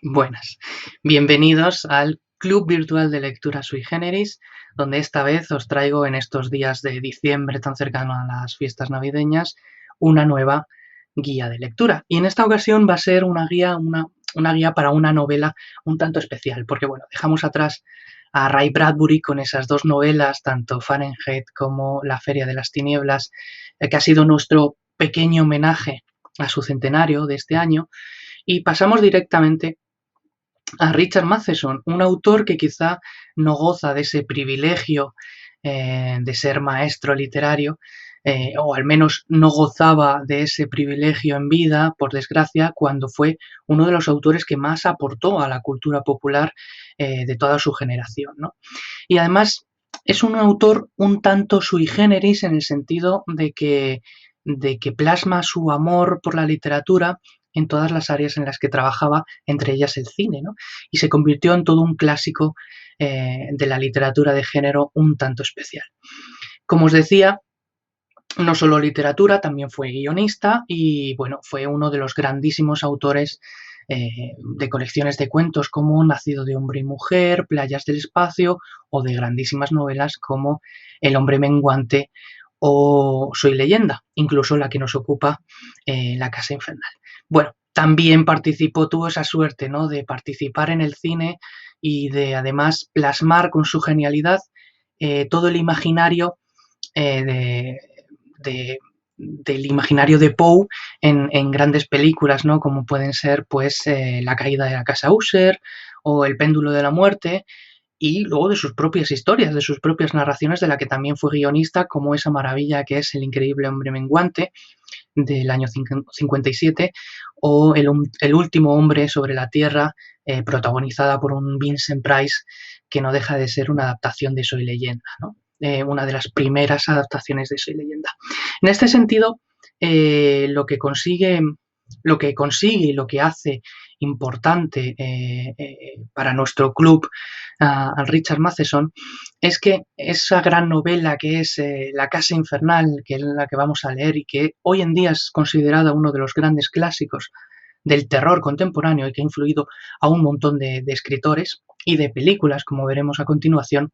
Buenas, bienvenidos al Club Virtual de Lectura Sui Generis, donde esta vez os traigo en estos días de diciembre tan cercano a las fiestas navideñas una nueva guía de lectura. Y en esta ocasión va a ser una guía para una novela un tanto especial, porque bueno, dejamos atrás a Ray Bradbury con esas dos novelas, tanto Fahrenheit como La Feria de las Tinieblas, que ha sido nuestro pequeño homenaje a su centenario de este año, y pasamos directamente a Richard Matheson, un autor que quizá no goza de ese privilegio de ser maestro literario, o al menos no gozaba de ese privilegio en vida, por desgracia, cuando fue uno de los autores que más aportó a la cultura popular de toda su generación, ¿no? Y además es un autor un tanto sui generis en el sentido de que plasma su amor por la literatura en todas las áreas en las que trabajaba, entre ellas el cine, ¿no? Y se convirtió en todo un clásico de la literatura de género un tanto especial. Como os decía, no solo literatura, también fue guionista y bueno, fue uno de los grandísimos autores de colecciones de cuentos como Nacido de hombre y mujer, Playas del espacio o de grandísimas novelas como El hombre menguante o Soy leyenda, incluso la que nos ocupa, La casa infernal. Bueno, también participó, tuvo esa suerte, ¿no?, de participar en el cine y de además plasmar con su genialidad todo el imaginario de, de, del imaginario de Poe en grandes películas, ¿no?, como pueden ser pues La caída de la casa Usher o El péndulo de la muerte, y luego de sus propias historias, de sus propias narraciones, de la que también fue guionista, como esa maravilla que es El increíble hombre menguante, del año 57, o El último hombre sobre la Tierra, protagonizada por un Vincent Price, que no deja de ser una adaptación de Soy leyenda, ¿no? Una de las primeras adaptaciones de Soy leyenda. En este sentido, lo que consigue y lo que hace importante para nuestro club a Richard Matheson es que esa gran novela que es La casa infernal, que es la que vamos a leer y que hoy en día es considerada uno de los grandes clásicos del terror contemporáneo y que ha influido a un montón de escritores y de películas, como veremos a continuación,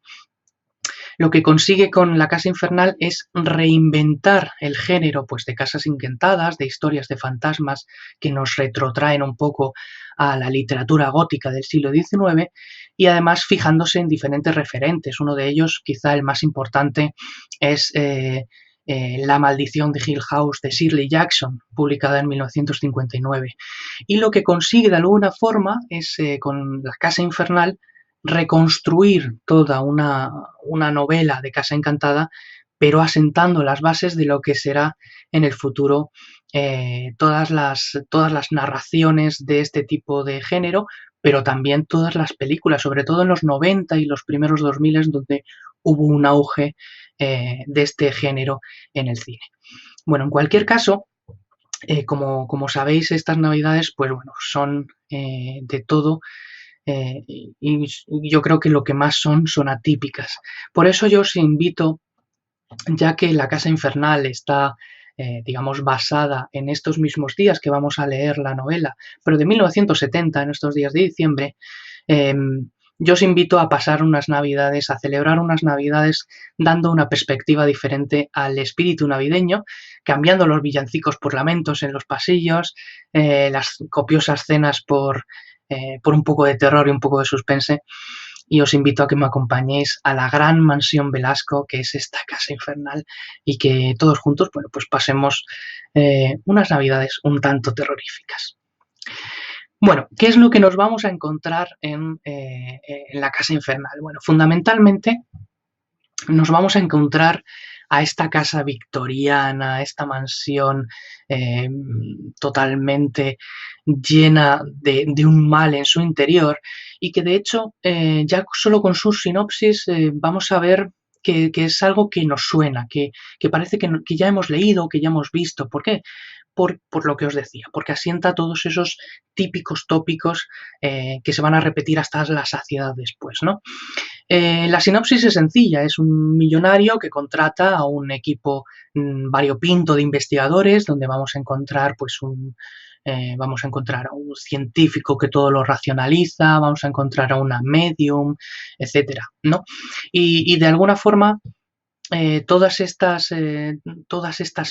lo que consigue con La casa infernal es reinventar el género pues, de casas encantadas, de historias de fantasmas que nos retrotraen un poco a la literatura gótica del siglo XIX, y además fijándose en diferentes referentes. Uno de ellos, quizá el más importante, es La maldición de Hill House de Shirley Jackson, publicada en 1959. Y lo que consigue de alguna forma es, con La casa infernal, reconstruir toda una novela de Casa Encantada, pero asentando las bases de lo que será en el futuro todas las narraciones de este tipo de género, pero también todas las películas, sobre todo en los 90 y los primeros 2000, donde hubo un auge de este género en el cine. Bueno, en cualquier caso, como sabéis, estas navidades, pues bueno, son de todo, y yo creo que lo que más son atípicas. Por eso yo os invito, ya que La casa infernal está, digamos, basada en estos mismos días que vamos a leer la novela, pero de 1970, en estos días de diciembre, eh, yo os invito a pasar unas navidades, a celebrar unas navidades dando una perspectiva diferente al espíritu navideño, cambiando los villancicos por lamentos en los pasillos, las copiosas cenas por un poco de terror y un poco de suspense, y os invito a que me acompañéis a la gran mansión Velasco, que es esta casa infernal, y que todos juntos, bueno, pues pasemos unas navidades un tanto terroríficas. Bueno, ¿qué es lo que nos vamos a encontrar en la casa infernal? Bueno, fundamentalmente nos vamos a encontrar a esta casa victoriana, a esta mansión eh, totalmente llena de un mal en su interior, y que de hecho ya solo con su sinopsis vamos a ver que es algo que nos suena, que parece que ya hemos leído, que ya hemos visto. ¿Por qué? Por lo que os decía, porque asienta todos esos típicos tópicos que se van a repetir hasta la saciedad después, ¿no? La sinopsis es sencilla: es un millonario que contrata a un equipo variopinto de investigadores, donde vamos a encontrar pues vamos a encontrar a un científico que todo lo racionaliza, vamos a encontrar a una medium, etcétera, ¿no? Y de alguna forma todas estas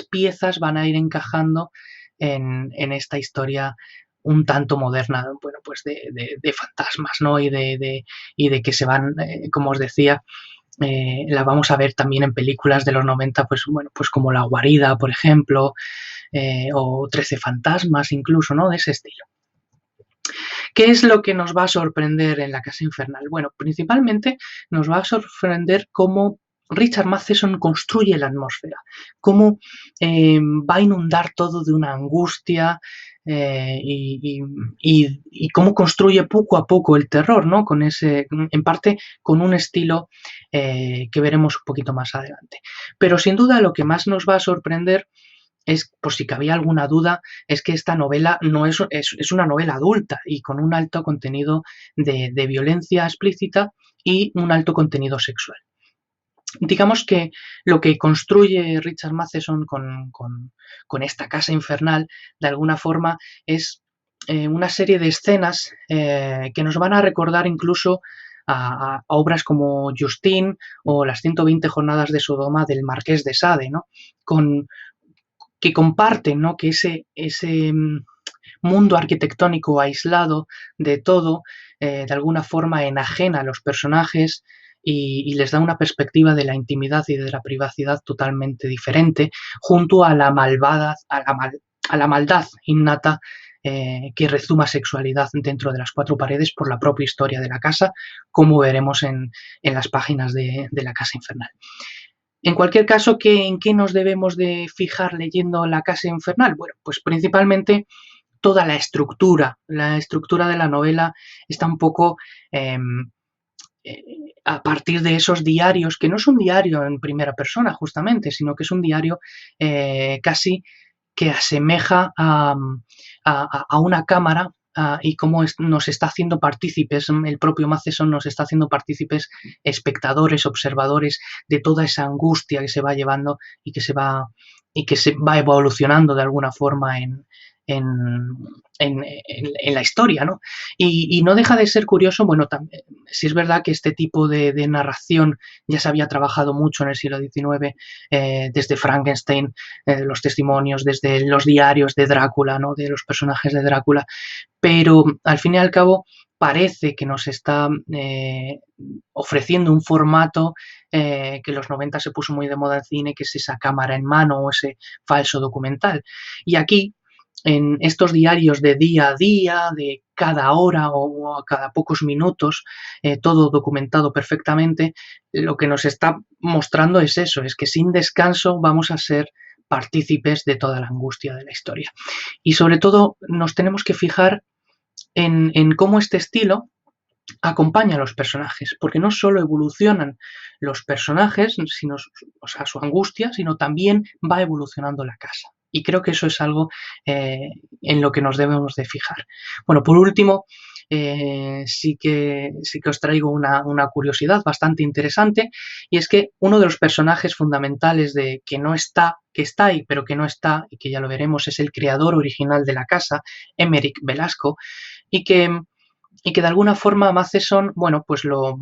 piezas van a ir encajando en esta historia un tanto moderna, bueno, pues de fantasmas, ¿no? Y de que se van, como os decía, la vamos a ver también en películas de los 90, pues bueno, pues como La Guarida, por ejemplo, o 13 fantasmas incluso, ¿no? De ese estilo. ¿Qué es lo que nos va a sorprender en La Casa Infernal? Bueno, principalmente nos va a sorprender cómo Richard Matheson construye la atmósfera, cómo va a inundar todo de una angustia y cómo construye poco a poco el terror, ¿no? Con ese, en parte con un estilo que veremos un poquito más adelante. Pero sin duda lo que más nos va a sorprender es, por si cabía alguna duda, es que esta novela no es una novela adulta y con un alto contenido de violencia explícita y un alto contenido sexual. Digamos que lo que construye Richard Matheson con esta casa infernal, de alguna forma, es una serie de escenas que nos van a recordar incluso a obras como Justine o las 120 jornadas de Sodoma del Marqués de Sade, ¿no? Que comparten, ¿no? Que ese mundo arquitectónico aislado de todo, de alguna forma enajena a los personajes y les da una perspectiva de la intimidad y de la privacidad totalmente diferente, junto a la a la maldad innata que rezuma sexualidad dentro de las cuatro paredes por la propia historia de la casa, como veremos en las páginas de La Casa Infernal. En cualquier caso, ¿en qué nos debemos de fijar leyendo La Casa Infernal? Bueno, pues principalmente toda la estructura de la novela está un poco eh, a partir de esos diarios, que no es un diario en primera persona justamente, sino que es un diario casi que asemeja a una cámara y cómo nos está haciendo partícipes, el propio Matheson nos está haciendo partícipes, espectadores, observadores de toda esa angustia que se va llevando y que se va evolucionando de alguna forma en, en la historia, ¿no? Y no deja de ser curioso, bueno, si es verdad que este tipo de narración ya se había trabajado mucho en el siglo XIX, desde Frankenstein, los testimonios, desde los diarios de Drácula, ¿no? De los personajes de Drácula, pero al fin y al cabo parece que nos está ofreciendo un formato que en los 90 se puso muy de moda en cine, que es esa cámara en mano o ese falso documental. Y aquí, en estos diarios de día a día, de cada hora o a cada pocos minutos, todo documentado perfectamente, lo que nos está mostrando es eso, es que sin descanso vamos a ser partícipes de toda la angustia de la historia. Y sobre todo nos tenemos que fijar en cómo este estilo acompaña a los personajes, porque no solo evolucionan los personajes, sino, o sea, su angustia, sino también va evolucionando la casa. Y creo que eso es algo en lo que nos debemos de fijar. Bueno, por último, sí que os traigo una curiosidad bastante interesante, y es que uno de los personajes fundamentales que está ahí, pero que no está, y que ya lo veremos, es el creador original de la casa, Emeric Velasco, y que de alguna forma Matheson, bueno, pues lo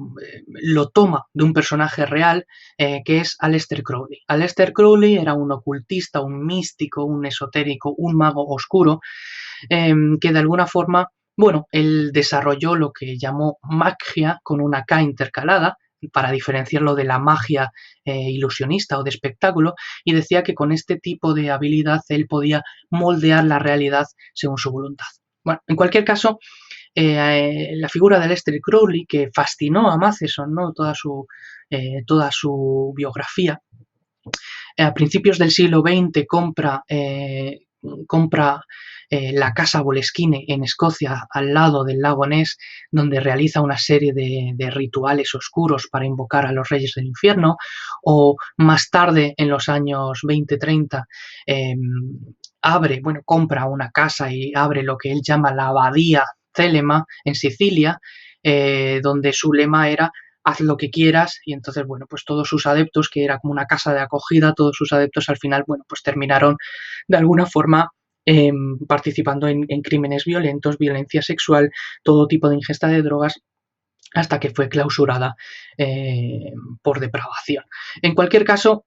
toma de un personaje real que es Aleister Crowley. Aleister Crowley era un ocultista, un místico, un esotérico, un mago oscuro que de alguna forma, bueno, él desarrolló lo que llamó magia con una K intercalada para diferenciarlo de la magia ilusionista o de espectáculo, y decía que con este tipo de habilidad él podía moldear la realidad según su voluntad. Bueno, en cualquier caso, la figura de Aleister Crowley, que fascinó a Matheson, ¿no? Toda su biografía. A principios del siglo XX compra la casa Boleskine en Escocia, al lado del lago Ness, donde realiza una serie de rituales oscuros para invocar a los reyes del infierno, o más tarde, en los años 20-30, compra una casa y abre lo que él llama la abadía Telema en Sicilia, donde su lema era haz lo que quieras, y entonces, bueno, pues todos sus adeptos, que era como una casa de acogida, todos sus adeptos al final, bueno, pues terminaron de alguna forma participando en crímenes violentos, violencia sexual, todo tipo de ingesta de drogas, hasta que fue clausurada por depravación. En cualquier caso,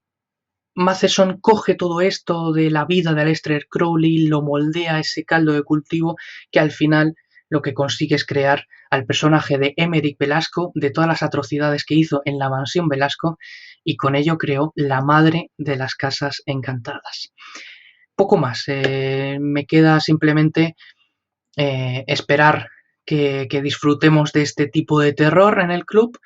Matheson coge todo esto de la vida de Aleister Crowley, lo moldea ese caldo de cultivo que al final lo que consigue es crear al personaje de Emeric Velasco, de todas las atrocidades que hizo en la mansión Velasco, y con ello creó la madre de las casas encantadas. Poco más, me queda simplemente esperar que disfrutemos de este tipo de terror en el club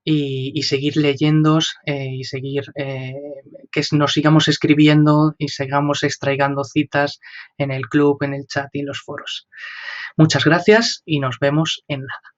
y seguir leyendo y seguir que nos sigamos escribiendo y sigamos extraigando citas en el club, en el chat y en los foros. Muchas gracias y nos vemos en nada.